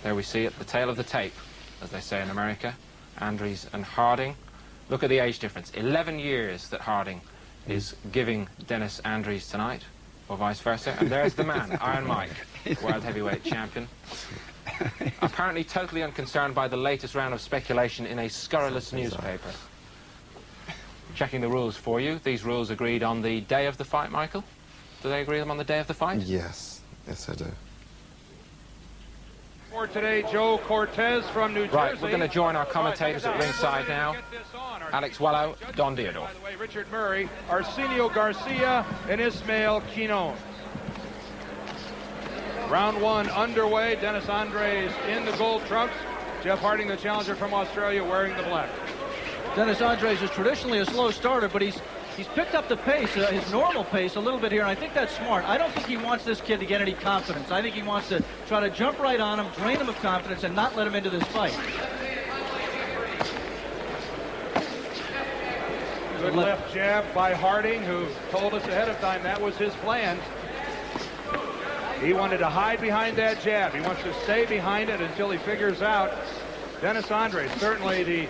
There we see it, the tail of the tape, as they say in America. Andries and Harding. Look at the age difference. 11 years that Harding is giving Dennis Andries tonight, or vice versa. And there's the man, Iron Mike, world heavyweight champion. Apparently totally unconcerned by the latest round of speculation in a scurrilous newspaper. Checking the rules for you. These rules agreed on the day of the fight, Michael? Do they agree them on the day of the fight? Yes. Yes, I do. For today, Joe Cortez from New Jersey. Right, we're going to join our commentators at ringside now. Alex Wallow, Don Diodor. By the way, Richard Murray, Arsenio Garcia, and Ismael Quinon. Round one underway. Dennis Andries in the gold trunks. Jeff Harding, the challenger from Australia, wearing the black. Dennis Andries is traditionally a slow starter, but he's picked up the pace, his normal pace, a little bit here, and I think that's smart. I don't think he wants this kid to get any confidence. I think he wants to try to jump right on him, drain him of confidence, and not let him into this fight. Good left jab by Harding, who told us ahead of time that was his plan. He wanted to hide behind that jab. He wants to stay behind it until he figures out. Dennis Andries, certainly the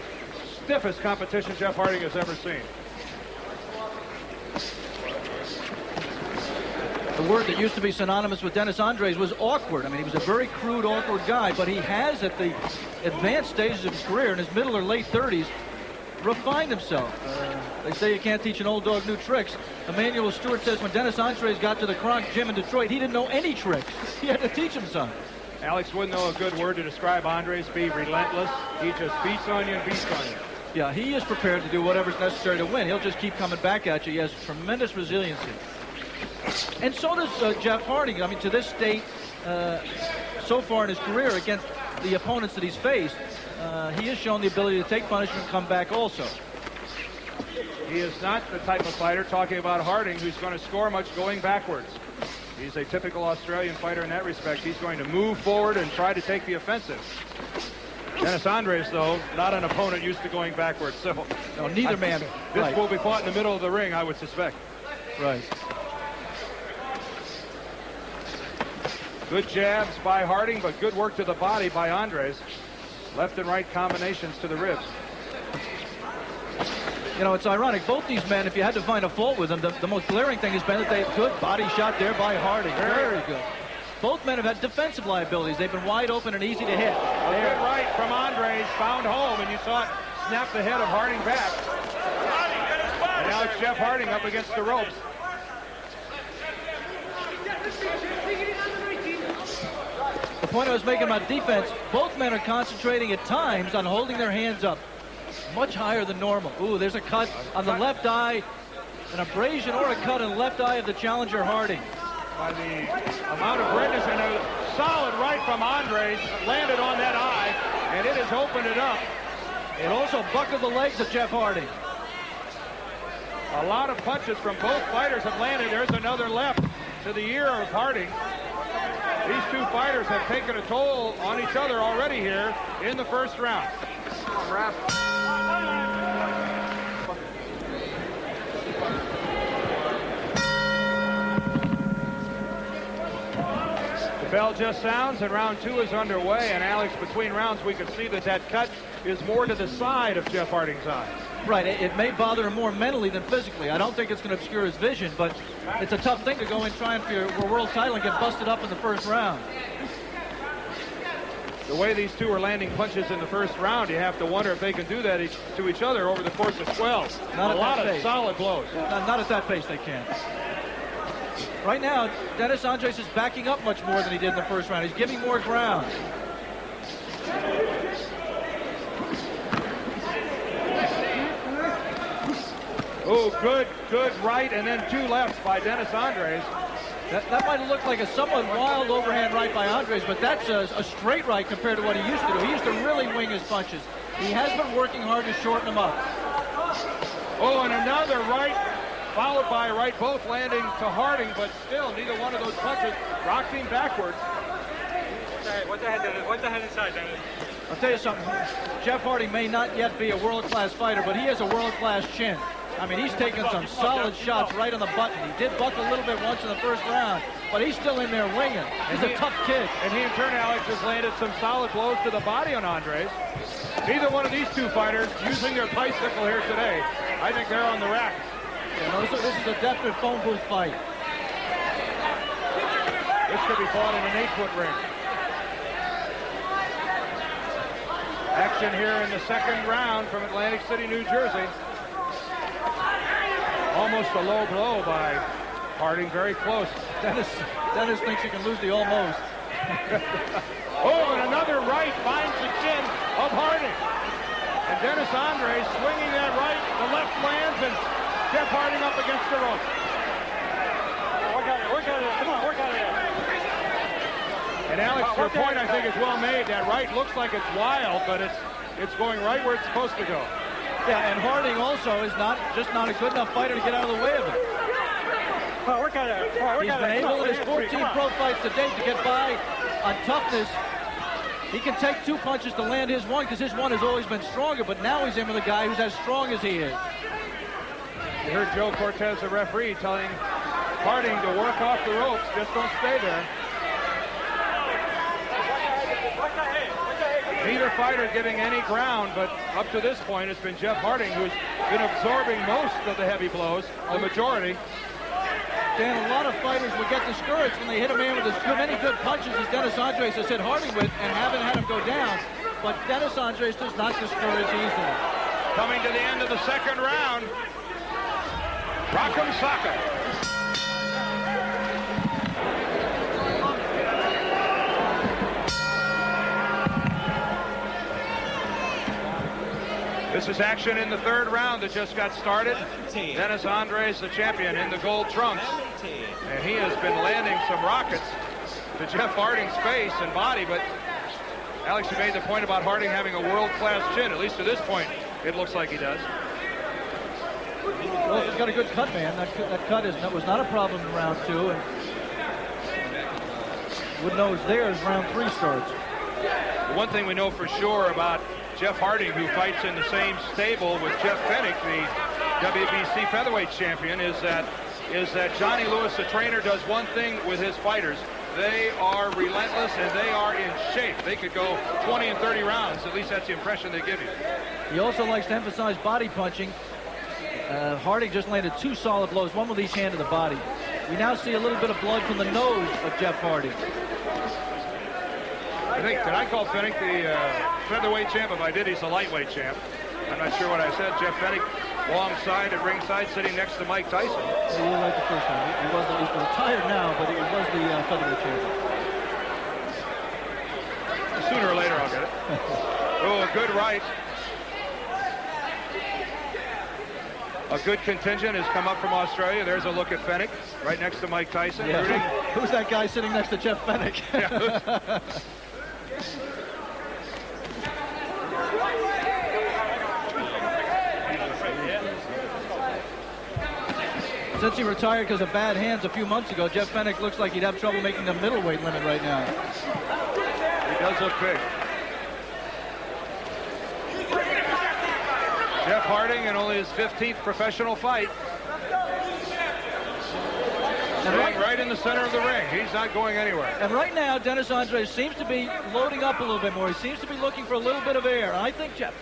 stiffest competition Jeff Harding has ever seen. The word that used to be synonymous with Dennis Andries was awkward. I mean, he was a very crude, awkward guy, but he has, at the advanced stages of his career, in his middle or late 30s, refined himself. They say you can't teach an old dog new tricks. Emmanuel Stewart says when Dennis Andries got to the Kronk gym in Detroit, he didn't know any tricks. He had to teach him some. Alex wouldn't know a good word to describe Andries. Be relentless. He just beats on you and beats on you. Yeah, he is prepared to do whatever's necessary to win. He'll just keep coming back at you. He has tremendous resiliency. And so does Jeff Harding. I mean, to this date, so far in his career against the opponents that he's faced, he has shown the ability to take punishment and come back also. He is not the type of fighter, talking about Harding, who's going to score much going backwards. He's a typical Australian fighter in that respect. He's going to move forward and try to take the offensive. Dennis Andries, though, not an opponent used to going backwards. So no, neither man. This right. will be fought in the middle of the ring, I would suspect. Right. Good jabs by Harding, but good work to the body by Andries. Left and right combinations to the ribs. You know, it's ironic. Both these men, if you had to find a fault with them, the most glaring thing has been that they have good body shot there by Harding. Very good. Both men have had defensive liabilities. They've been wide open and easy to hit. A good right from Andries, found home, and you saw it snap the head of Harding back. And now it's Jeff Harding up against the ropes. The point I was making about defense, both men are concentrating at times on holding their hands up much higher than normal. Ooh, there's a cut on the left eye, an abrasion or a cut on the left eye of the challenger Harding. By the amount of redness, and a solid right from Andries landed on that eye, and it has opened it up. It also buckled the legs of Jeff Harding. A lot of punches from both fighters have landed. There's another left to the ear of Harding. These two fighters have taken a toll on each other already here in the first round. The bell just sounds and round two is underway, and Alex, between rounds we could see that that cut is more to the side of Jeff Harding's eye. Right, it may bother him more mentally than physically. I don't think it's going to obscure his vision, but it's a tough thing to go in trying for your world title and get busted up in the first round. The way these two are landing punches in the first round, you have to wonder if they can do that to each other over the course of 12. Not a lot of pace. solid blows. Not at that pace, they can't. Right now, Dennis Andries is backing up much more than he did in the first round. He's giving more ground. Oh, good right, and then two lefts by Dennis Andries. That might have looked like a somewhat wild overhand right by Andries, but that's a straight right compared to what he used to do. He used to really wing his punches. He has been working hard to shorten them up. Oh, and another right, followed by a right, both landing to Harding, but still neither one of those punches rocked him backwards. What the head inside, Dennis? I'll tell you something. Jeff Harding may not yet be a world-class fighter, but he has a world-class chin. I mean, he's taken some solid shots right on the button. He did buck a little bit once in the first round, but he's still in there winging. He's a tough kid. And he, in turn, Alex, has landed some solid blows to the body on Andries. Neither one of these two fighters using their bicycle here today. I think they're on the rack. Yeah, no, this is a definite phone booth fight. This could be fought in an 8-foot ring. Action here in the second round from Atlantic City, New Jersey. Almost a low blow by Harding, very close. Dennis thinks he can lose the almost. Oh, and another right finds the chin of Harding. And Dennis Andries swinging that right, the left lands, and Jeff Harding up against the rope. Work on it. Come on, work on it. And Alex, your point I think is well made. That right looks like it's wild, but it's going right where it's supposed to go. Yeah, and Harding also is not a good enough fighter to get out of the way of it. Come on, work on it. Come on, He's been able in his 14 pro fights to date to get by on toughness. He can take 2 punches to land his one because his one has always been stronger, but now he's in with a guy who's as strong as he is. You heard Joe Cortez, the referee, telling Harding to work off the ropes. Just don't stay there. Neither fighter getting any ground, but up to this point, it's been Jeff Harding who's been absorbing most of the heavy blows, the majority. Dan, a lot of fighters will get discouraged when they hit a man with as many good punches as Dennis Andries has hit Harding with and haven't had him go down. But Dennis Andries does not discourage easily. Coming to the end of the second round, Rock'em Sock'em. This is action in the third round that just got started. Dennis Andries, the champion, in the gold trunks. And he has been landing some rockets to Jeff Harding's face and body. But Alex, you made the point about Harding having a world-class chin. At least to this point, it looks like he does. Well, he's got a good cut, man. That cut was not a problem in round 2. And wouldn't know it's there as round 3 starts. One thing we know for sure about Jeff Harding, who fights in the same stable with Jeff Fennick, the WBC featherweight champion, is that Johnny Lewis, the trainer, does one thing with his fighters. They are relentless and they are in shape. They could go 20 and 30 rounds. At least that's the impression they give you. He also likes to emphasize body punching. Harding just landed 2 solid blows, one with each hand to the body. We now see a little bit of blood from the nose of Jeff Harding. I think, did I call Fennick the featherweight champ? If I did, he's the lightweight champ. I'm not sure what I said. Jeff Fennick, long side at ringside, sitting next to Mike Tyson. Yeah, you were right the first time. He's retired now, but he was the featherweight champion. Sooner or later, I'll get it. Oh, a good right. A good contingent has come up from Australia. There's a look at Fennick, right next to Mike Tyson. Yeah. Who's that guy sitting next to Jeff Fennick? Yeah, Since he retired because of bad hands a few months ago, Jeff Fennick looks like he'd have trouble making the middleweight limit right now. he does look big. Jeff Harding in only his 15th professional fight. Staying right in the center of the ring. He's not going anywhere. And right now, Dennis Andries seems to be loading up a little bit more. He seems to be looking for a little bit of air. I think Jeff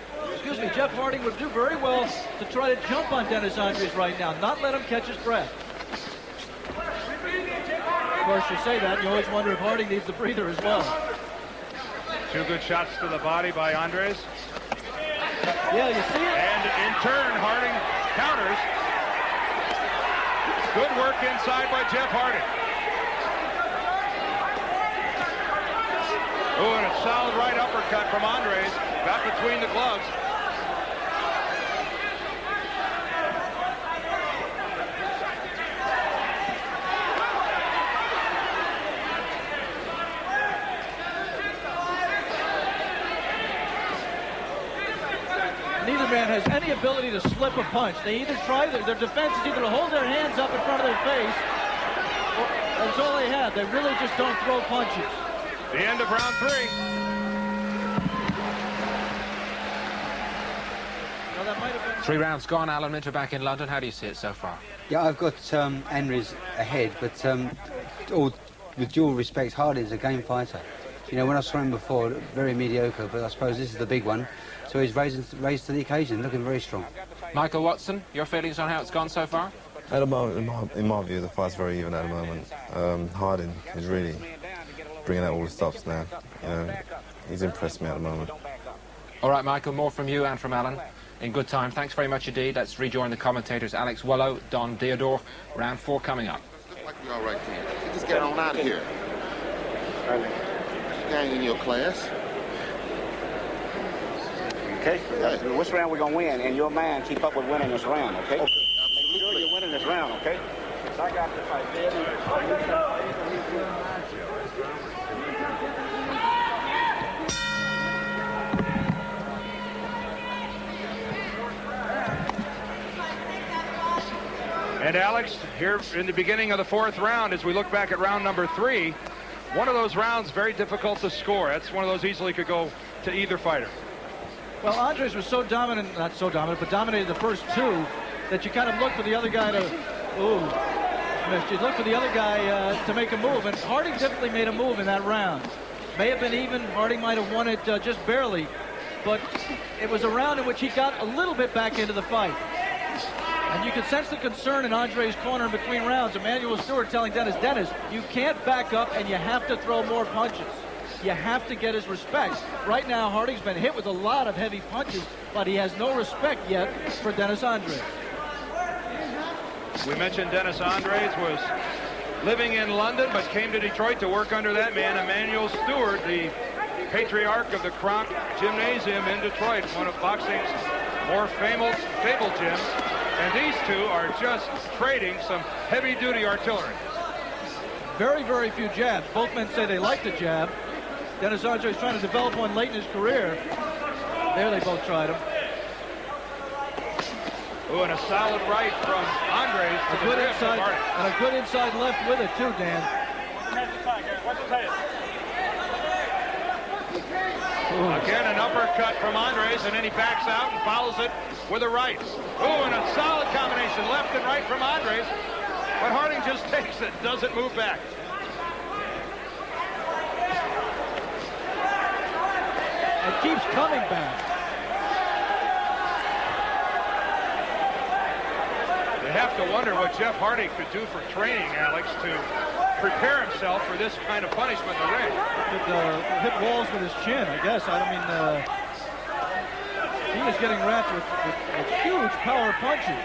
Harding would do very well to try to jump on Dennis Andries right now, not let him catch his breath. Of course, you say that, and you always wonder if Harding needs the breather as well. 2 good shots to the body by Andries. Yeah, you see it? And in turn, Harding counters. Good work inside by Jeff Harding. Oh, and a solid right uppercut from Andries. Got between the gloves. Neither man has any ability to slip a punch. They either try, their defense is either to hold their hands up in front of their face, or that's all they have. They really just don't throw punches. The end of round 3. Now, that might have been 3 rounds gone. Alan Minter back in London. How do you see it so far? Yeah, I've got Andries ahead, but with due respect, Harding's a game fighter. You know, when I saw him before, very mediocre, but I suppose this is the big one. So he's raised to the occasion, looking very strong. Michael Watson, your feelings on how it's gone so far? At the moment, in my view, the fight's very even at the moment. Harding is really bringing out all the stops now. He's impressed me at the moment. All right, Michael, more from you and from Alan in good time. Thanks very much indeed. Let's rejoin the commentators, Alex Wallow, Don Theodore. Round 4 coming up. Look like we all right here. Just get on out of here. Gang in your class. Okay? Which round we're going to win? And your man, keep up with winning this round, okay? Make sure you're winning this round, okay? So I got this fight. And Alex, here in the beginning of the 4th round, as we look back at round number 3, one of those rounds very difficult to score. That's one of those easily could go to either fighter. Well, Andries was so dominant, not so dominant, but dominated the first 2 that you kind of look for the other guy to, missed. You look for the other guy to make a move, and Harding definitely made a move in that round. May have been even, Harding might have won it just barely, but it was a round in which he got a little bit back into the fight. And you could sense the concern in Andres' corner in between rounds. Emmanuel Stewart telling Dennis, you can't back up and you have to throw more punches. You have to get his respect. Right now, Harding's been hit with a lot of heavy punches, but he has no respect yet for Dennis Andries. We mentioned Dennis Andries was living in London, but came to Detroit to work under that man, Emmanuel Stewart, the patriarch of the Kronk Gymnasium in Detroit, one of boxing's more fabled gyms. And these two are just trading some heavy-duty artillery. Very, very few jabs. Both men say they like the jab. Dennis Andries trying to develop one late in his career. There they both tried him. Ooh, and a solid right from Andries to the good rib inside, of Harding. and a good inside left with it too, Dan. Again, an uppercut from Andries, and then he backs out and follows it with a right. Ooh, and a solid combination left and right from Andries. But Harding just takes it, doesn't move back. And keeps coming back. You have to wonder what Jeff Hardy could do for training, Alex, to prepare himself for this kind of punishment in the ring. Could hit walls with his chin, I guess. He is getting wrapped with huge power punches.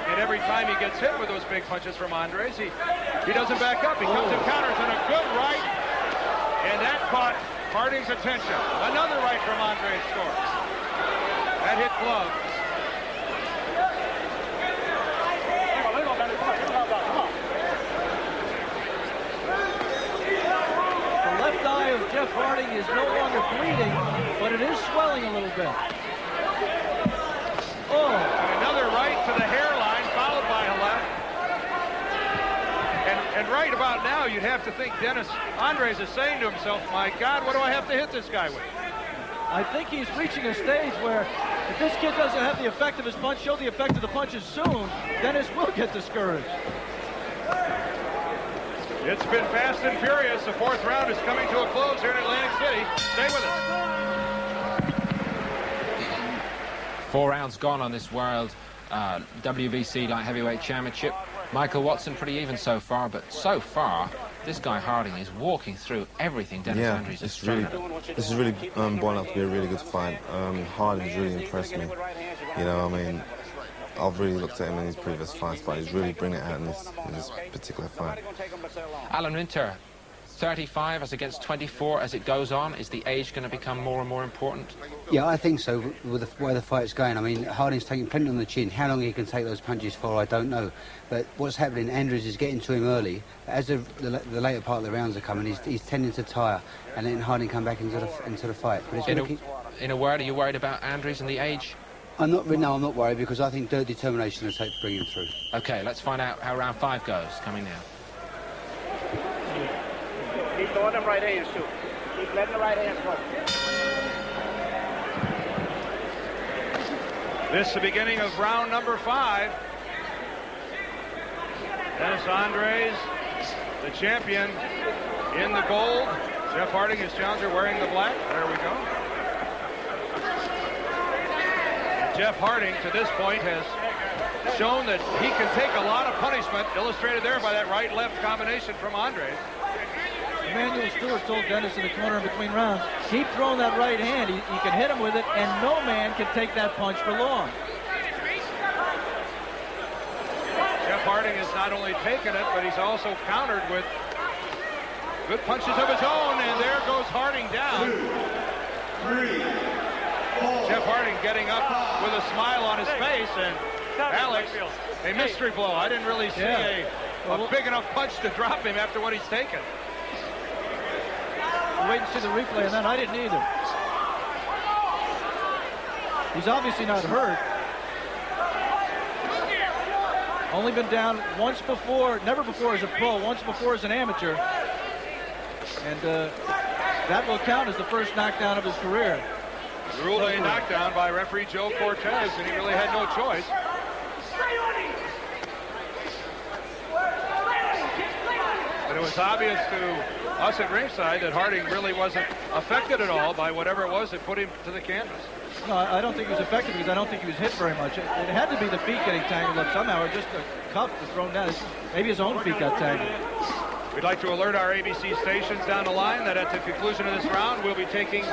And every time he gets hit with those big punches from Andries, he doesn't back up. He comes and counters, and a good right. And that caught Harding's attention. Another right from Andries scores. That hit glove. The left eye of Jeff Harding is no longer bleeding, but it is swelling a little bit. Oh. And another right to the hairline, followed by a left. And right about now, you'd have to think Dennis Andries is saying to himself, my God, what do I have to hit this guy with? I think he's reaching a stage where if this kid doesn't have the effect of his punch, show the effect of the punches soon, Dennis will get discouraged. It's been fast and furious. The 4th round is coming to a close here in Atlantic City. Stay with us. 4 rounds gone on this World WBC Light Heavyweight Championship. Michael Watson pretty even so far, but so far, this guy Harding is walking through everything Dennis Andries has thrown at him. This is really boiling up to be a really good fight. Harding's really impressed me. You know, I mean, I've really looked at him in his previous fights, but he's really bringing it out in this particular fight. Alan Winter, 35 as against 24 as it goes on. Is the age going to become more and more important? Yeah, I think so, with the way the fight's going. I mean, Harding's taking plenty on the chin. How long he can take those punches for, I don't know. But what's happening, Andries is getting to him early. As the later part of the rounds are coming, he's tending to tire, and then Harding come back into the fight. But in a word, are you worried about Andries and the age? I'm not worried, because I think determination will take to bring him through. Okay, let's find out how round 5 goes, coming now. Keep throwing them right hands, too. Keep letting the right hands go. This is the beginning of round number 5. Dennis Andries the champion in the gold. Jeff Harding, his challenger, wearing the black. There we go. Jeff Harding, to this point, has shown that he can take a lot of punishment, illustrated there by that right-left combination from Andries. Emmanuel Stewart told Dennis in the corner in between rounds, keep throwing that right hand. You can hit him with it, and no man can take that punch for long. Jeff Harding has not only taken it, but he's also countered with good punches of his own, and there goes Harding down. 2, 3, 4. Jeff Harding getting up with a smile on his face, and Alex, a mystery blow. I didn't really see a big enough punch to drop him after what he's taken. Wait and see the replay on that. I didn't either. He's obviously not hurt. Only been down once before, never before as a pro, once before as an amateur. And that will count as the first knockdown of his career. Ruled a knockdown by referee Joe Cortez, and he really had no choice. But it was obvious to us at ringside that Harding really wasn't affected at all by whatever it was that put him to the canvas. No, I don't think he was affected because I don't think he was hit very much. It had to be the feet getting tangled up somehow, or just a cuff was thrown down. Maybe his own feet got tangled. We'd like to alert our ABC stations down the line that at the conclusion of this round, we'll be taking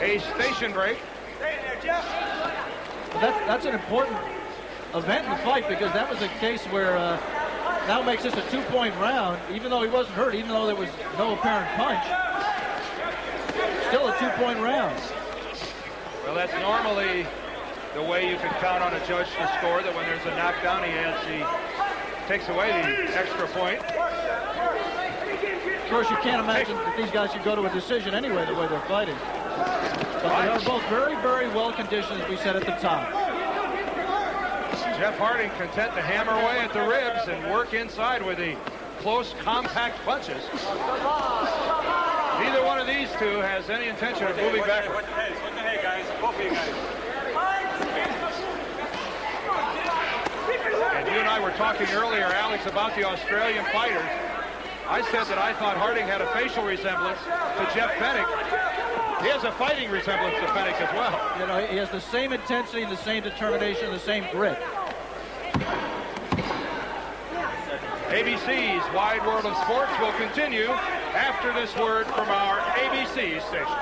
a station break. That's an important event in the fight, because that was a case where now makes this a 2-point round, even though he wasn't hurt, even though there was no apparent punch. Still a 2-point round. Well, that's normally the way you can count on a judge to score, that when there's a knockdown, he takes away the extra point. Of course, you can't imagine that these guys should go to a decision anyway, the way they're fighting. But they are both very, very well conditioned, as we said at the top. Jeff Harding content to hammer away at the ribs and work inside with the close, compact punches. Neither one of these two has any intention of moving backward. What the heck, guys? Both of you guys. And you and I were talking earlier, Alex, about the Australian fighters. I said that I thought Harding had a facial resemblance to Jeff Fennick. He has a fighting resemblance to Fennick as well. You know, he has the same intensity, the same determination, the same grit. ABC's Wide World of Sports will continue after this word from our ABC station.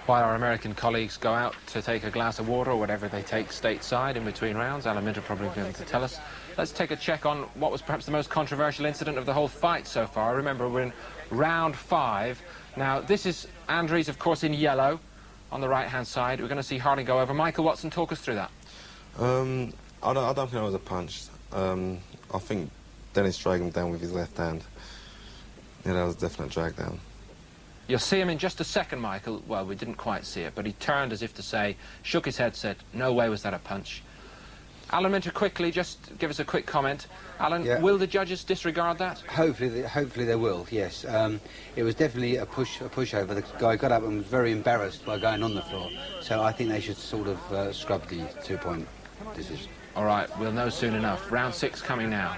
While our American colleagues go out to take a glass of water or whatever they take stateside in between rounds, Alan Minter will probably be able to tell us. Let's take a check on what was perhaps the most controversial incident of the whole fight so far. Remember, we're in round 5. Now, this is Andries, of course, in yellow on the right-hand side. We're going to see Harding go over. Michael Watson, talk us through that. I don't think it was a punch. I think Dennis dragged him down with his left hand. Yeah, that was a definite drag down. You'll see him in just a second, Michael. Well, we didn't quite see it, but he turned as if to say, shook his head, said, no way was that a punch. Alan Minter, quickly, just give us a quick comment. Alan, will the judges disregard that? Hopefully they will, yes. It was definitely a pushover. The guy got up and was very embarrassed by going on the floor. So I think they should sort of scrub the 2-point decision. All right, we'll know soon enough. Round 6 coming now.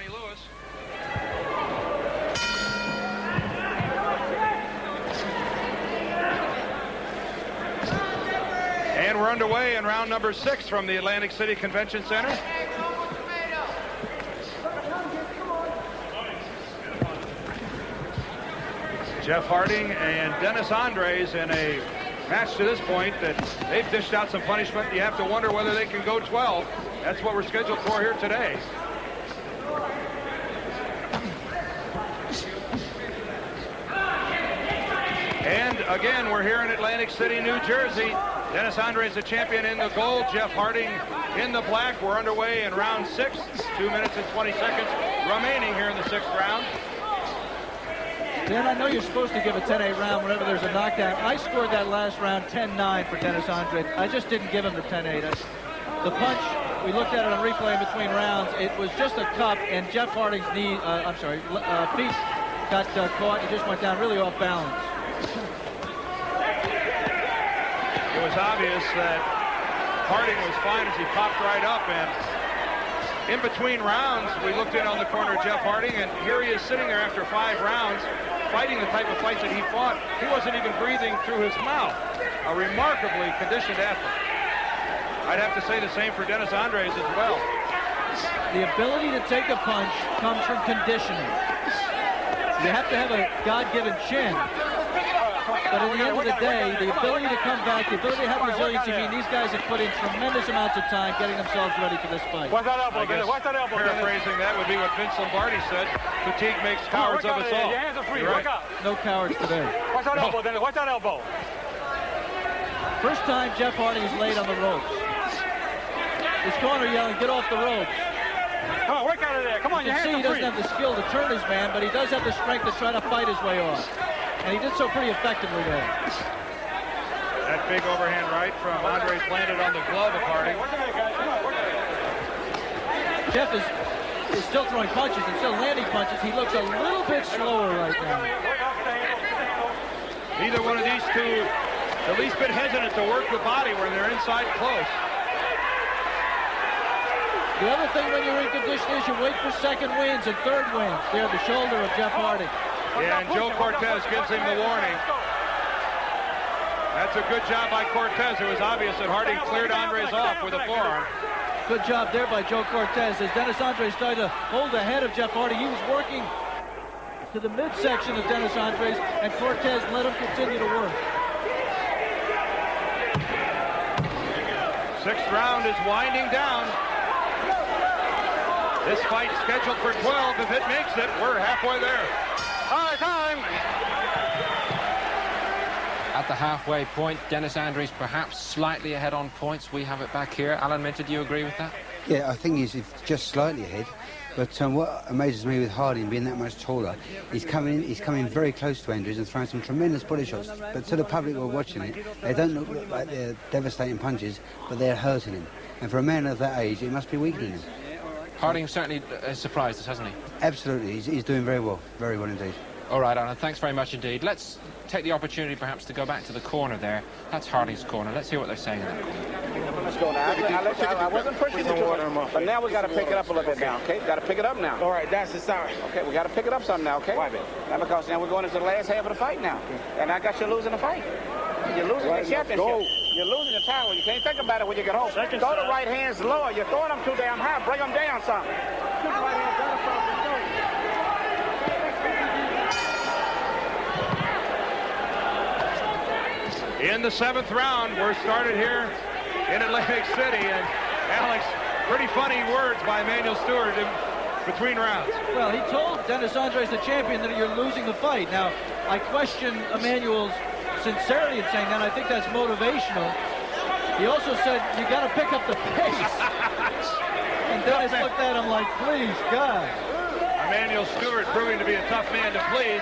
And we're underway in round number 6 from the Atlantic City Convention Center. Jeff Harding and Dennis Andries in a match to this point that they've dished out some punishment. You have to wonder whether they can go 12. That's what we're scheduled for here today. And again, we're here in Atlantic City, New Jersey. Dennis Andries, the champion, in the gold. Jeff Harding in the black. We're underway in round 6. 2 minutes and 20 seconds remaining here in the 6th round. Dan, I know you're supposed to give a 10-8 round whenever there's a knockdown. I scored that last round 10-9 for Dennis Andries. I just didn't give him the 10-8. The punch, we looked at it on replay in between rounds. It was just a cup, and Jeff Harding's feet got caught. He just went down really off balance. It was obvious that Harding was fine as he popped right up, and in between rounds, we looked in on the corner of Jeff Harding, and here he is sitting there after 5 rounds, fighting the type of fights that he fought. He wasn't even breathing through his mouth. A remarkably conditioned athlete. I'd have to say the same for Dennis Andries as well. The ability to take a punch comes from conditioning. You have to have a God-given chin. But at the end of the day, the ability to come back, the ability to have resiliency, I mean, these guys have put in tremendous amounts of time getting themselves ready for this fight. Watch that elbow, I guess Watch that elbow, paraphrasing that would be what Vince Lombardi said. Fatigue makes cowards of us all. Your hands are free. You're right. Look out. No cowards today. Watch that elbow, Dennis. Watch that elbow. First time Jeff Harding is laid on the ropes. His corner yelling, get off the ropes. Come on, work out of there. Come on, You your can see he hands are doesn't free. have the skill to turn his man, but he does have the strength to try to fight his way off. And he did so pretty effectively there. That big overhand right from Andries landed on the glove of Harding. Jeff is still throwing punches and still landing punches. He looks a little bit slower right now. Neither one of these two the least bit hesitant to work the body when they're inside close. The other thing when you're in condition is you wait for second wins and third wins. There, the shoulder of Jeff Harding. Yeah, and Joe Cortez gives him the warning. That's a good job by Cortez. It was obvious that Harding cleared Andries off with a forearm. Good job there by Joe Cortez. As Dennis Andries tried to hold the head of Jeff Harding, he was working to the midsection of Dennis Andries, and Cortez let him continue to work. 6th round is winding down. This fight scheduled for 12. If it makes it, we're halfway there. All right, time. At the halfway point, Dennis Andries perhaps slightly ahead on points. We have it back here. Alan Minter, do you agree with that? Yeah, I think he's just slightly ahead. But what amazes me with Harding being that much taller, he's coming very close to Andries and throwing some tremendous body shots. But to the public who are watching it, they don't look like they're devastating punches, but they're hurting him. And for a man of that age, it must be weakening him. Harding certainly surprised us, hasn't he? Absolutely, he's doing very well indeed. All right, Alan, thanks very much indeed. Let's take the opportunity perhaps to go back to the corner there. That's Harding's corner. Let's hear what they're saying in that corner. Let's go now. I wasn't pushing you too much, but now we got to pick it up a little bit now, okay? Got to pick it up now. All right, that's the sign. Okay, we got to pick it up some now, okay? Why, man? Now because now we're going into the last half of the fight now, and I got you losing the fight. You're losing the championship. You're losing the title. You can't think about it when you get home. Throw the right hands lower. You're throwing them too damn high. Bring them down some. In the 7th round, we're started here in Atlantic City, and Alex, pretty funny words by Emmanuel Stewart in between rounds. Well, he told Dennis Andries, the champion, that you're losing the fight. Now, I question Emmanuel's sincerity in saying that. I think that's motivational. He also said, you got to pick up the pace. And Dennis looked at him like, please, God. Emmanuel Stewart proving to be a tough man to please,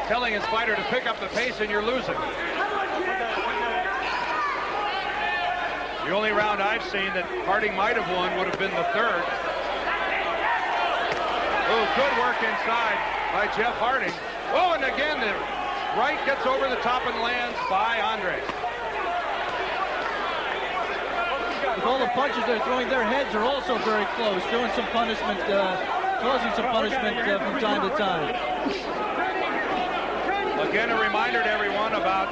telling his fighter to pick up the pace, and you're losing. The only round I've seen that Harding might have won would have been the 3rd. Oh, good work inside by Jeff Harding. Oh, and again, the right gets over the top and lands by Andries. With all the punches they're throwing, their heads are also very close, doing some punishment, causing some punishment from time to time. Again, a reminder to everyone about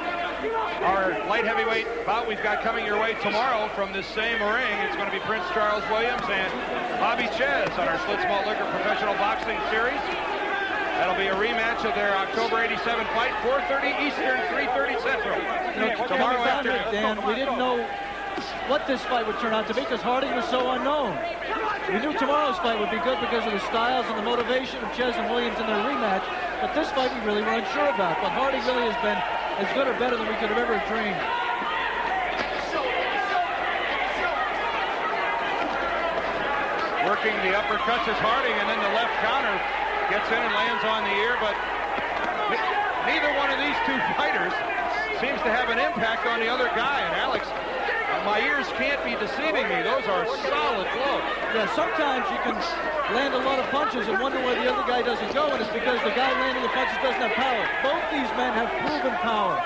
our light heavyweight bout we've got coming your way tomorrow from this same ring. It's going to be Prince Charles Williams and Bobby Ches on our Schlitz Malt Liquor Professional Boxing Series. That'll be a rematch of their October '87 fight, 4:30 Eastern, 3:30 Central. Tomorrow afternoon. Dan, we didn't know what this fight would turn out to be because Harding was so unknown. We knew tomorrow's fight would be good because of the styles and the motivation of Ches and Williams in their rematch, but this fight we really were unsure about. But Harding really has been as good or better than we could have ever dreamed. Working the uppercuts is Harding, and then the left counter gets in and lands on the ear, but neither one of these two fighters seems to have an impact on the other guy. And Alex, my ears can't be deceiving me. Those are solid blows. Yeah, sometimes you can land a lot of punches and wonder why the other guy doesn't go, and it's because the guy landing the punches doesn't have power. Both these men have proven power.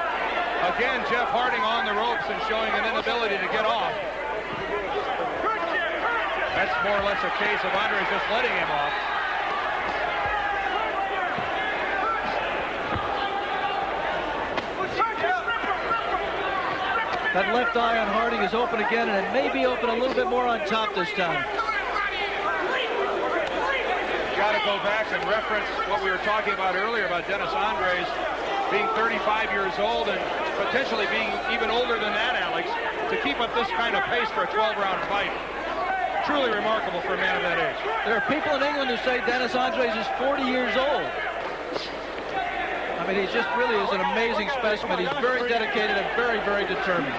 Again, Jeff Harding on the ropes and showing an inability to get off. That's more or less a case of Andries just letting him off. That left eye on Harding is open again, and it may be open a little bit more on top this time. Got to go back and reference what we were talking about earlier about Dennis Andries being 35 years old and potentially being even older than that, Alex, to keep up this kind of pace for a 12-round fight. Truly remarkable for a man of that age. There are people in England who say Dennis Andries is 40 years old. I mean, he just really is an amazing specimen. He's very dedicated and very, very determined.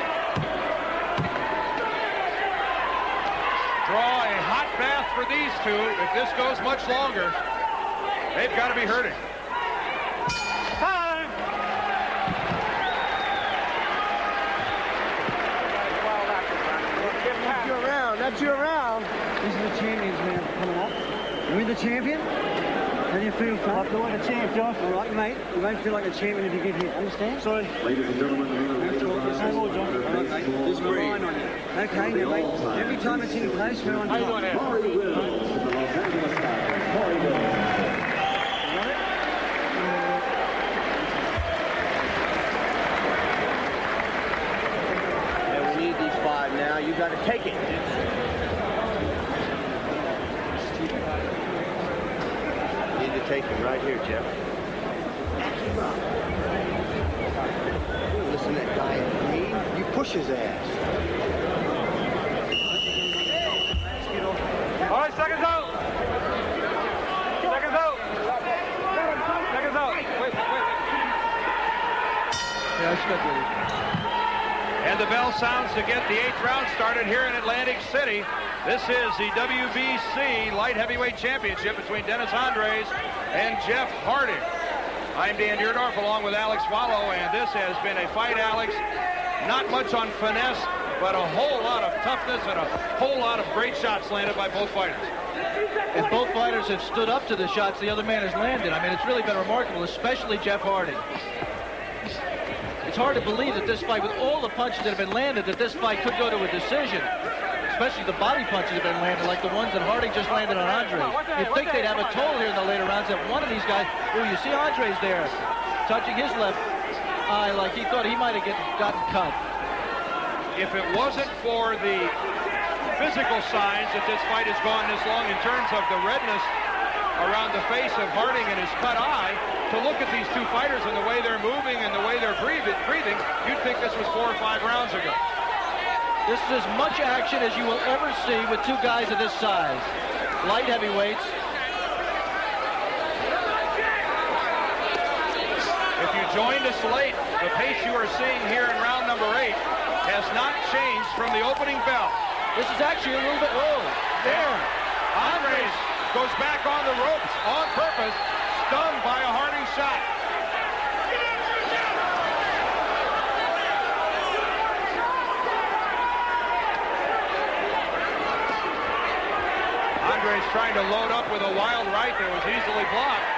Draw a hot bath for these two. If this goes much longer, they've got to be hurting. That's you around. This is the champions, man, coming up. You're the champion? How do you feel, son? I feel like a champ, Josh. All right, mate. You won't feel like a champion if you get hit. Understand? Sorry. Ladies and gentlemen, John. All right, mate. This is line on you. Okay, now, mate. Every time it's in place, we're on top. How you doing here? Yeah, we need these 5 now. You got to take it. Take him right here, Jeff. Listen to that guy in green. You push his ass. All right, seconds out. Seconds out. Seconds out. Wait. Yeah, I expect it. And the bell sounds to get the 8th round started here in Atlantic City. This is the WBC Light Heavyweight Championship between Dennis Andries and Jeff Harding. I'm Dan Deerdorf along with Alex Wallow, and this has been a fight, Alex, not much on finesse, but a whole lot of toughness and a whole lot of great shots landed by both fighters. And both fighters have stood up to the shots the other man has landed. I mean, it's really been remarkable, especially Jeff Harding. It's hard to believe that this fight, with all the punches that have been landed, that this fight could go to a decision. Especially the body punches have been landed, like the ones that Harding just landed on Andries. You'd think they'd have a toll here in the later rounds that one of these guys, oh, you see Andries there, touching his left eye like he thought he might have gotten cut. If it wasn't for the physical signs that this fight has gone this long in terms of the redness around the face of Harding and his cut eye, to look at these two fighters and the way they're moving and the way they're breathing, you'd think this was 4 or 5 rounds ago. This is as much action as you will ever see with two guys of this size. Light heavyweights. If you joined us late, the pace you are seeing here in round number 8 has not changed from the opening bell. This is actually a little bit low. There. Andries goes back on the ropes on purpose, stunned by a Harding shot. Andries trying to load up with a wild right that was easily blocked.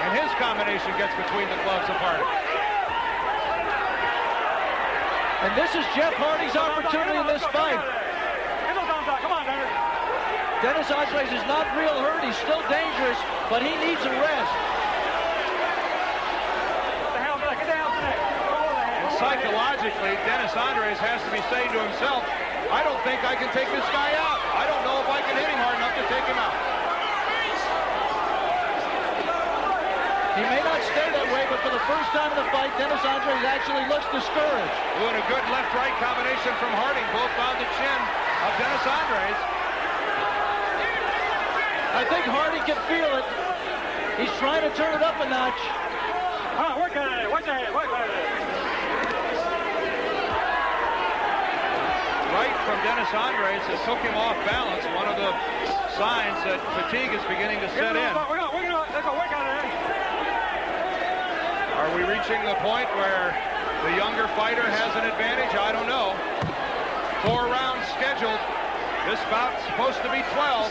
And his combination gets between the gloves of Harding. And this is Jeff Harding's opportunity in this fight. Come on, Dennis. Dennis Andries is not real hurt. He's still dangerous, but he needs a rest. Get the hell back. And psychologically, Dennis Andries has to be saying to himself, I don't think I can take this guy out. I don't know if I can hit him hard enough to take him out. He may not stay that way, but for the first time in the fight, Dennis Andries actually looks discouraged. Doing a good left-right combination from Harding, both on the chin of Dennis Andries. I think Harding can feel it. He's trying to turn it up a notch. Work on it. Watch your head. Work on it. Right from Dennis Andries that took him off balance. One of the signs that fatigue is beginning to set in. We're gonna work on it. Are we reaching the point where the younger fighter has an advantage? I don't know. 4 rounds scheduled. This bout's supposed to be 12.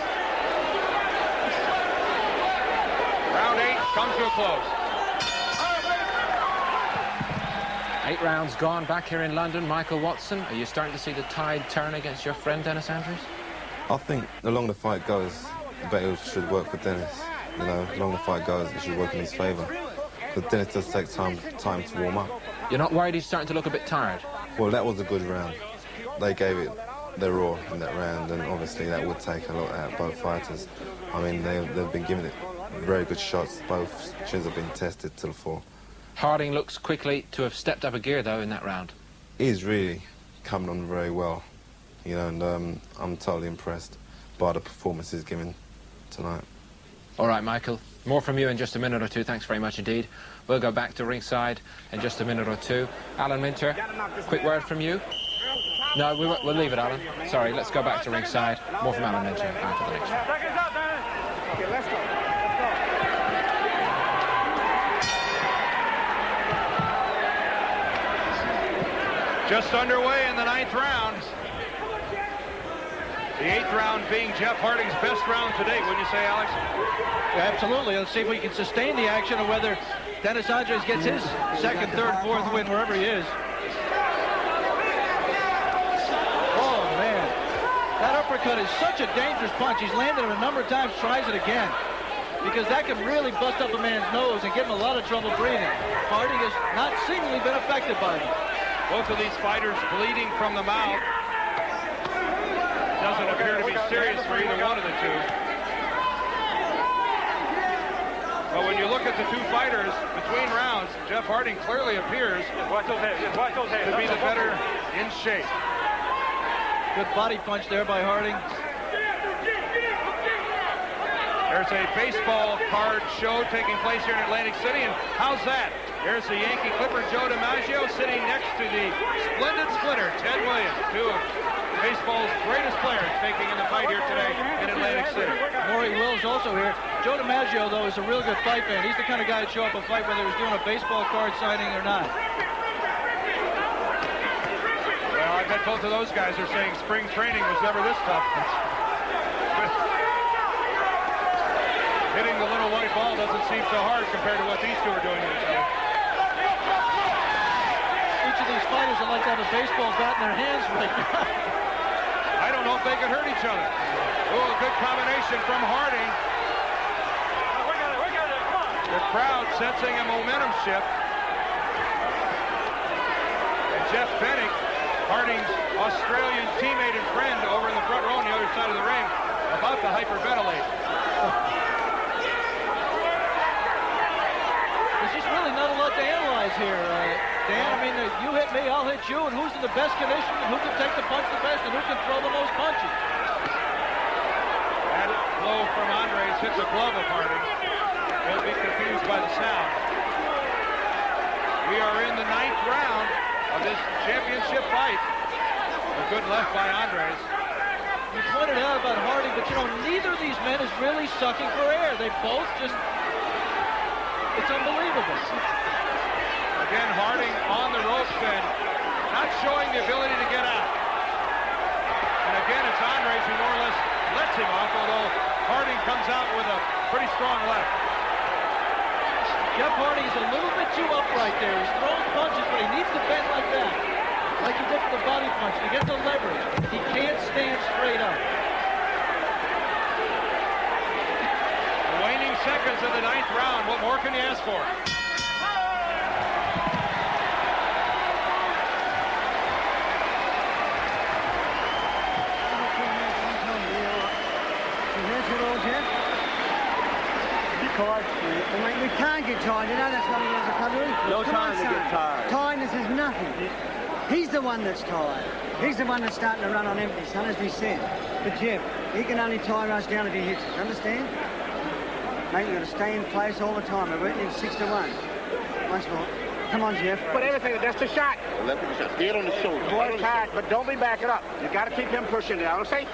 Round 8 comes to a close. 8 rounds gone back here in London. Michael Watson, are you starting to see the tide turn against your friend Dennis Andries? I think the longer the fight goes, the better it should work for Dennis. You know, the longer the fight goes, it should work in his favour. But Dennis does take time to warm up. You're not worried he's starting to look a bit tired? Well, that was a good round. They gave it their all in that round, and obviously that would take a lot out of both fighters. I mean, they've been giving it very good shots. Both chins have been tested to the full. Harding looks quickly to have stepped up a gear, though, in that round. He's really coming on very well, you know, and I'm totally impressed by the performance he's given tonight. All right, Michael. More from you in just a minute or two. Thanks very much indeed. We'll go back to ringside in just a minute or two. Alan Minter, quick word from you? No, we'll leave it, Alan. Sorry, let's go back to ringside. More from Alan Minter after the next round. Okay, let's go. Just underway in the 9th round. The 8th round being Jeff Harding's best round to date, wouldn't you say, Alex? Yeah, absolutely. Let's see if we can sustain the action or whether Dennis Andries gets his second, third, fourth win wherever he is. Oh, man. That uppercut is such a dangerous punch. He's landed it a number of times, tries it again. Because that can really bust up a man's nose and give him a lot of trouble breathing. Harding has not seemingly been affected by it. Both of these fighters bleeding from the mouth. Doesn't appear to be serious for either one of the two. But when you look at the two fighters between rounds, Jeff Harding clearly appears to be the better in shape. Good body punch there by Harding. There's a baseball card show taking place here in Atlantic City, and how's that? There's the Yankee Clipper Joe DiMaggio sitting next to the splendid splinter, Ted Williams, two of baseball's greatest players taking in the fight here today in Atlantic City. Maury Will's also here. Joe DiMaggio, though, is a real good fight fan. He's the kind of guy who'd show up a fight whether he was doing a baseball card signing or not. Well, I bet both of those guys are saying spring training was never this tough. Hitting the little white ball doesn't seem so hard compared to what these two are doing to each other. Each of these fighters would like to have a baseball bat in their hands right now. I don't know if they could hurt each other. Oh, a good combination from Harding. The crowd sensing a momentum shift. And Jeff Fennick, Harding's Australian teammate and friend over in the front row on the other side of the ring, about to hyperventilate. There's just really not a lot to analyze here, Dan. I mean, you hit me, I'll hit you, and who's in the best condition, and who can take the punch the best, and who can throw the most punches. That blow from Andries hit the glove of Harding. He'll be confused by the sound. We are in the 9th round of this championship fight. A good left by Andries. You pointed out about Harding, but, you know, neither of these men is really sucking for air. They both just... It's unbelievable. Again, Harding on the ropes and not showing the ability to get out. And again, it's Andries who more or less lets him off, although Harding comes out with a pretty strong left. Jeff Harding is a little bit too upright there. He's throwing punches, but he needs to bend like that. Like he did with the body punch to get the leverage. He can't stand straight up. Waning seconds of the 9th round. What more can you ask for? We can't get tired, you know, that's what he has a country. No time to get tired. Tiredness is nothing. He's the one that's tired. He's the one that's starting to run on empty, son, as we said. But Jeff, he can only tire us down if he hits us, understand? Mate, you've got to stay in place all the time. We're working in 6 to 1. Once more. Come on, Jeff. But everything, that's the shot. Left him shot. Dead on the shoulder. Boy, tired, but don't be backing up. You got to keep him pushing down. Say,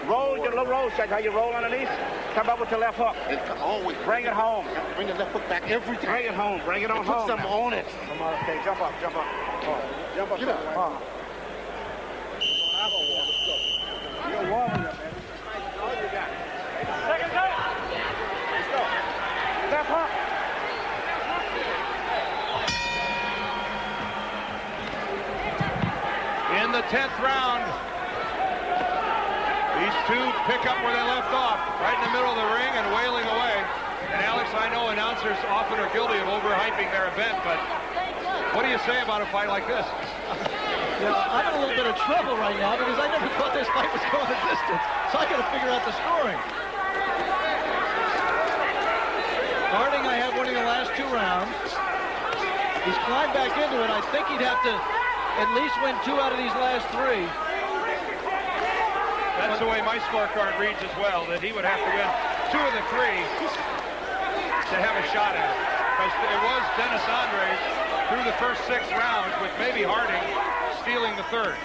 roll your little roll shot. How you roll underneath? Come up with your left hook. Always bring it home. Bring the left foot back every time. Bring it home. Bring it on put home. Put something on it. Come on, okay, jump up, jump up. Jump up. Get up. You're warming up, man. All you got. Second time. Let's go. Left hook. the 10th round. These two pick up where they left off, right in the middle of the ring and wailing away. And Alex, I know announcers often are guilty of overhyping their event, but what do you say about a fight like this? Yeah, I'm in a little bit of trouble right now because I never thought this fight was going the distance. So I got to figure out the scoring. Harding, I have winning the last 2 rounds. He's climbed back into it. I think he'd have to at least win 2 out of these last 3. That's the way my scorecard reads as well, that he would have to win 2 of the 3 to have a shot at it. Because it was Dennis Andries through the first 6 rounds, with maybe Harding stealing the 3rd.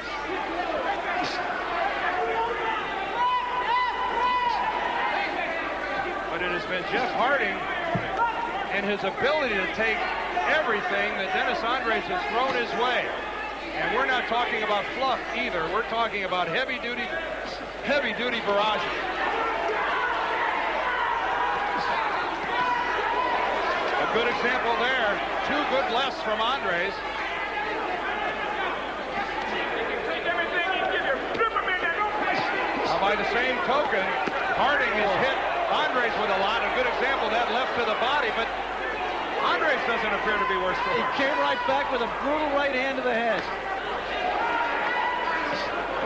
But it has been Jeff Harding and his ability to take everything that Dennis Andries has thrown his way. And we're not talking about fluff either. We're talking about heavy-duty barraging. A good example there. 2 good lefts from Andries. By the same token, Harding has hit Andries with a lot. A good example, that left to the body, but Andries doesn't appear to be worse for He came right back with a brutal right hand to the head.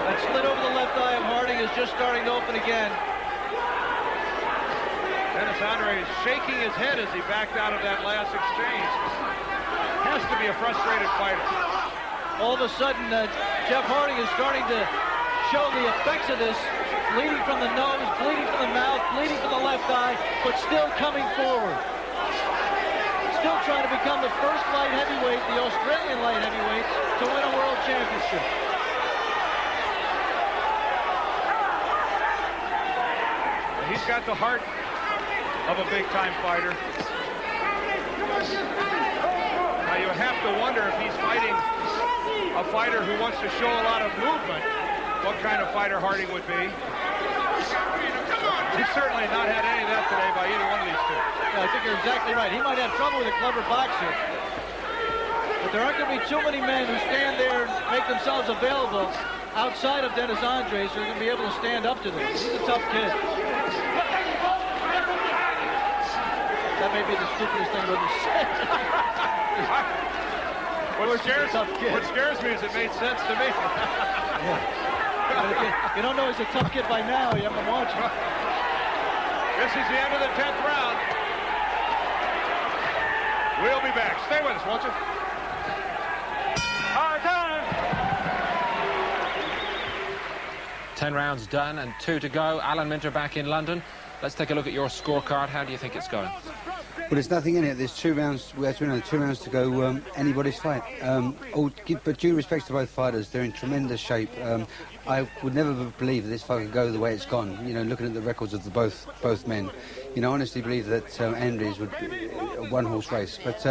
That slit over the left eye of Harding is just starting to open again. Dennis Andries shaking his head as he backed out of that last exchange. Has to be a frustrated fighter. All of a sudden, Jeff Harding is starting to show the effects of this. Bleeding from the nose, bleeding from the mouth, bleeding from the left eye, but still coming forward. Still trying to become the first light heavyweight, the Australian light heavyweight, to win a world championship. He's got the heart of a big-time fighter. Now you have to wonder if he's fighting a fighter who wants to show a lot of movement, what kind of fighter Harding would be. He's certainly not had any of that today by either one of these two. Yeah, I think you're exactly right. He might have trouble with a clever boxer. But there aren't going to be too many men who stand there and make themselves available outside of Dennis Andries who are going to be able to stand up to them. He's a tough kid. That may be the stupidest thing I've ever said. What scares me is it made sense to me. You don't know he's a tough kid by now. You haven't watched him. This is the end of the 10th round. We'll be back. Stay with us, won't you? Our time. 10 rounds done and 2 to go. Alan Minter back in London. Let's take a look at your scorecard. How do you think it's going? Well, there's nothing in it. There's 2 rounds. As we know, 2 rounds to go. Anybody's fight. But due respect to both fighters, they're in tremendous shape. I would never believe that this fight could go the way it's gone. You know, looking at the records of the both men, you know, I honestly believe that Andries would be a one-horse race. But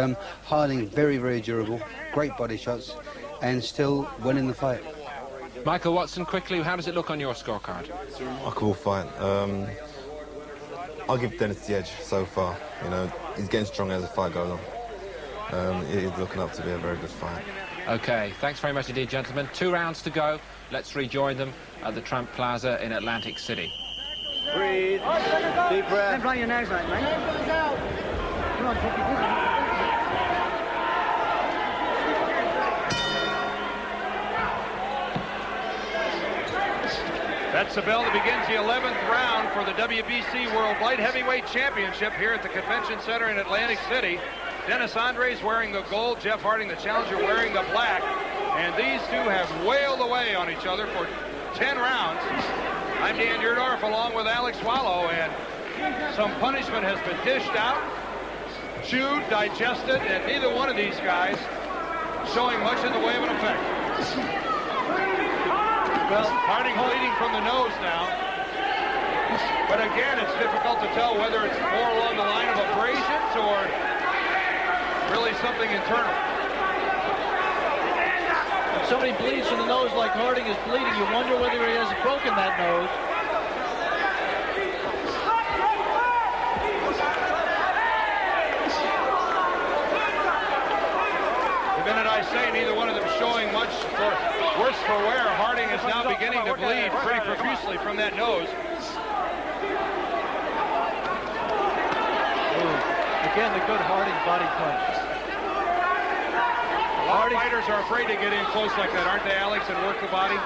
Harding, very, very durable, great body shots, and still winning the fight. Michael Watson, quickly, how does it look on your scorecard? It's a remarkable fight. I'll give Dennis the edge so far. You know, he's getting stronger as the fight goes on. He's looking up to be a very good fight. Okay, thanks very much indeed, gentlemen. 2 rounds to go. Let's rejoin them at the Trump Plaza in Atlantic City. Breathe. Deep breath. Don't blow your nose out, mate. Come on, take it. That's the bell that begins the 11th round for the WBC World Light Heavyweight Championship here at the Convention Center in Atlantic City. Dennis Andries wearing the gold, Jeff Harding, the challenger, wearing the black. And these two have wailed away on each other for 10 rounds. I'm Dan Deerdorf along with Alex Wallow, and some punishment has been dished out, chewed, digested, and neither one of these guys showing much in the way of an effect. Well, Harding bleeding from the nose now. But again, it's difficult to tell whether it's more along the line of abrasions or really something internal. When somebody bleeds from the nose like Harding is bleeding, you wonder whether he has broken that nose. We've been at I say, neither one of them showing much for worse for wear. Harding is now beginning to bleed pretty profusely from that nose. Again, the good Harding body punch. A lot of fighters are afraid to get in close like that, aren't they, Alex, and work the body?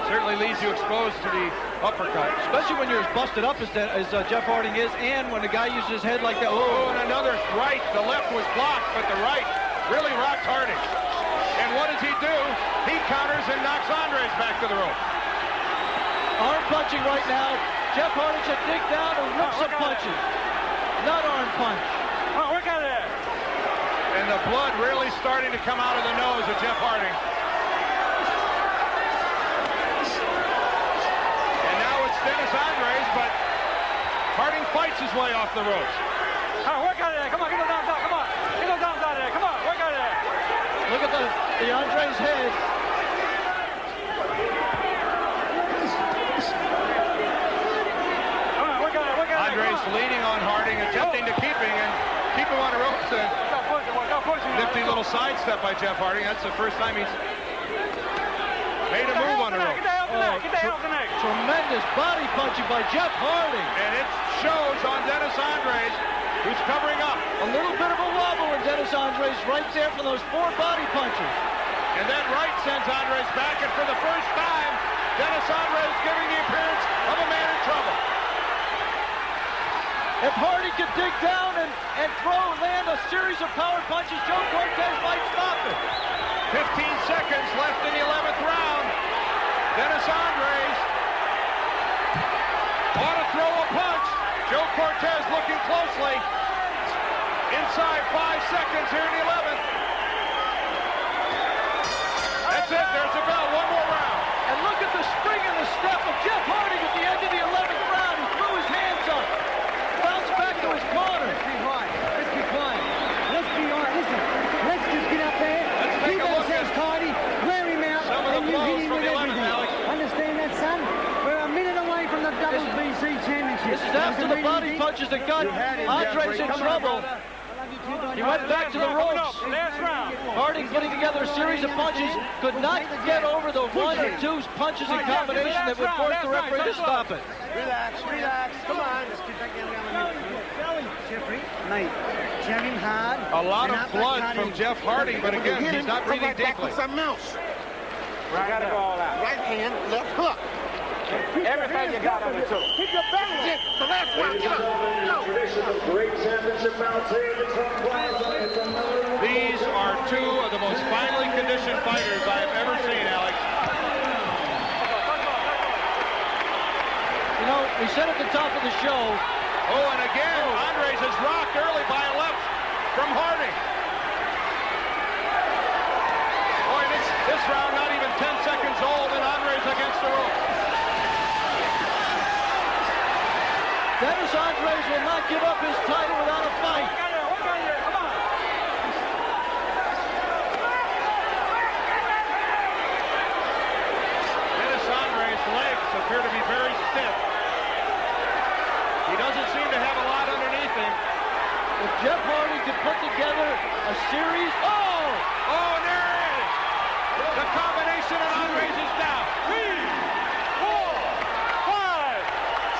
Certainly leaves you exposed to the uppercut. Especially when you're as busted up as Jeff Harding is, and when the guy uses his head like that. Oh, and another right. The left was blocked, but the right really rocked Harding. And what does he do? He counters and knocks Andries back to the rope. Arm punching right now. Jeff Harding should dig down and whip some punches. Not arm punch. Oh, look at it. And the blood really starting to come out of the nose of Jeff Harding. And now it's Dennis Andries, but Harding fights his way off the ropes. Oh, work out of there. Come on, get those arms out. Come on. Get those arms out of there. Come on, work out of there. Look at the Andries head. Andries leaning on Harding, attempting to keep him on the ropes. Nifty little sidestep by Jeff Harding. That's the first time he's made a move on the ropes. Tremendous body punching by Jeff Harding. And it shows on Dennis Andries, who's covering up. A little bit of a wobble in Dennis Andries right there from those 4 body punches. And that right sends Andries back, and for the first time, Dennis Andries giving the appearance of a man in trouble. If Harding could dig down and land a series of power punches, Joe Cortez might stop it. 15 seconds left in the 11th round. Dennis Andries ought to throw a punch. Joe Cortez looking closely. Inside 5 seconds here in the 11th. That's it. There's the bell. One more round. And look at the spring and the step of Jeff Harding at the end of the 11th round. He threw his hands up. Bounced back to his corner. Let's be quiet. Let's be quiet. Let's be quiet. Listen, let's just get up there. Keep ourselves tidy. Wear him out. And you hit him with everything. Understand that, son? We're a minute away from the WBC championship. This is after the body punches that got Andries in trouble. He went back to the ropes. Harding putting together a series of punches, could not get over the 1 or 2 punches in combination that would force the referee to stop it. Relax, relax. Come on. Let's get back down Jeffrey, mate, jab him hard. A lot of blood from Jeff Harding, but again, he's not breathing deeply. Something else. Got it all out. Right hand, left hook. Everything you got on the toe. Keep your back. The last one. Get up. These are 2 of the most finely conditioned fighters I have ever seen, Alex. You know, we said at the top of the show. Oh, and again, Andries is rocked early by a left from Harding. Boy, this round not even 10 seconds old, and Andries against the rope. Dennis Andries will not give up his title without a fight. Dennis Andries' legs appear to be very stiff. He doesn't seem to have a lot underneath him. If Jeff Harding could put together a series... Oh, and there it is. The combination of Andries is down. 3, 4, 5,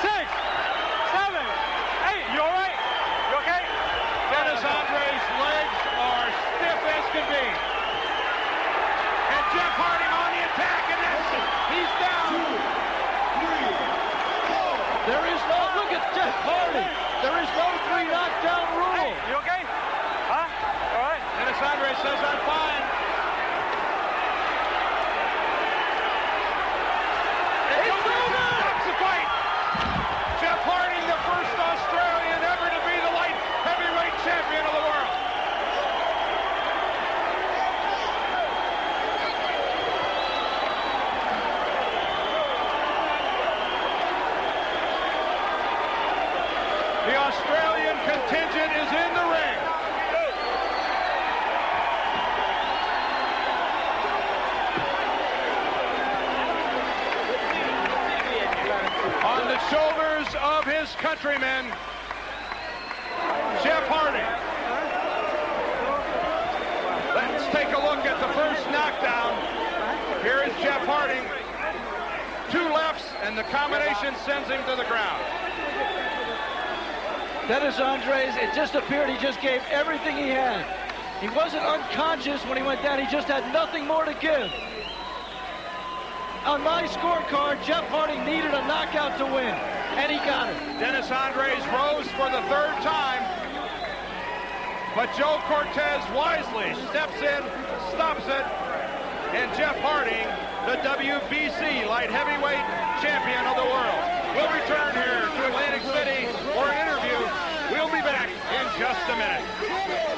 6, 7, 8. You all right? You okay? Dennis Andries' legs are stiff as can be. And Jeff Harding on the attack, and that's it. He's down. There is no... Look at Jeff Harding. There is no 3 knockdown rule. Hey, you okay? Huh? All right. Dennis Andries says, I'm fine. It's over! Stops the fight. Jeff Harding, the first Australian ever to be the light heavyweight champion of the world. The Australian contingent is in the ring. On the shoulders of his countrymen, Jeff Harding. Let's take a look and the combination sends him to the ground. Dennis Andries, it just appeared he just gave everything he had. He wasn't unconscious when he went down. He just had nothing more to give. On my scorecard, Jeff Harding needed a knockout to win, and he got it. Dennis Andries rose for the third time, but Joe Cortez wisely steps in, stops it, and Jeff Harding, the WBC light heavyweight champion of the world. We'll return here to Atlantic City for an interview. We'll be back in just a minute.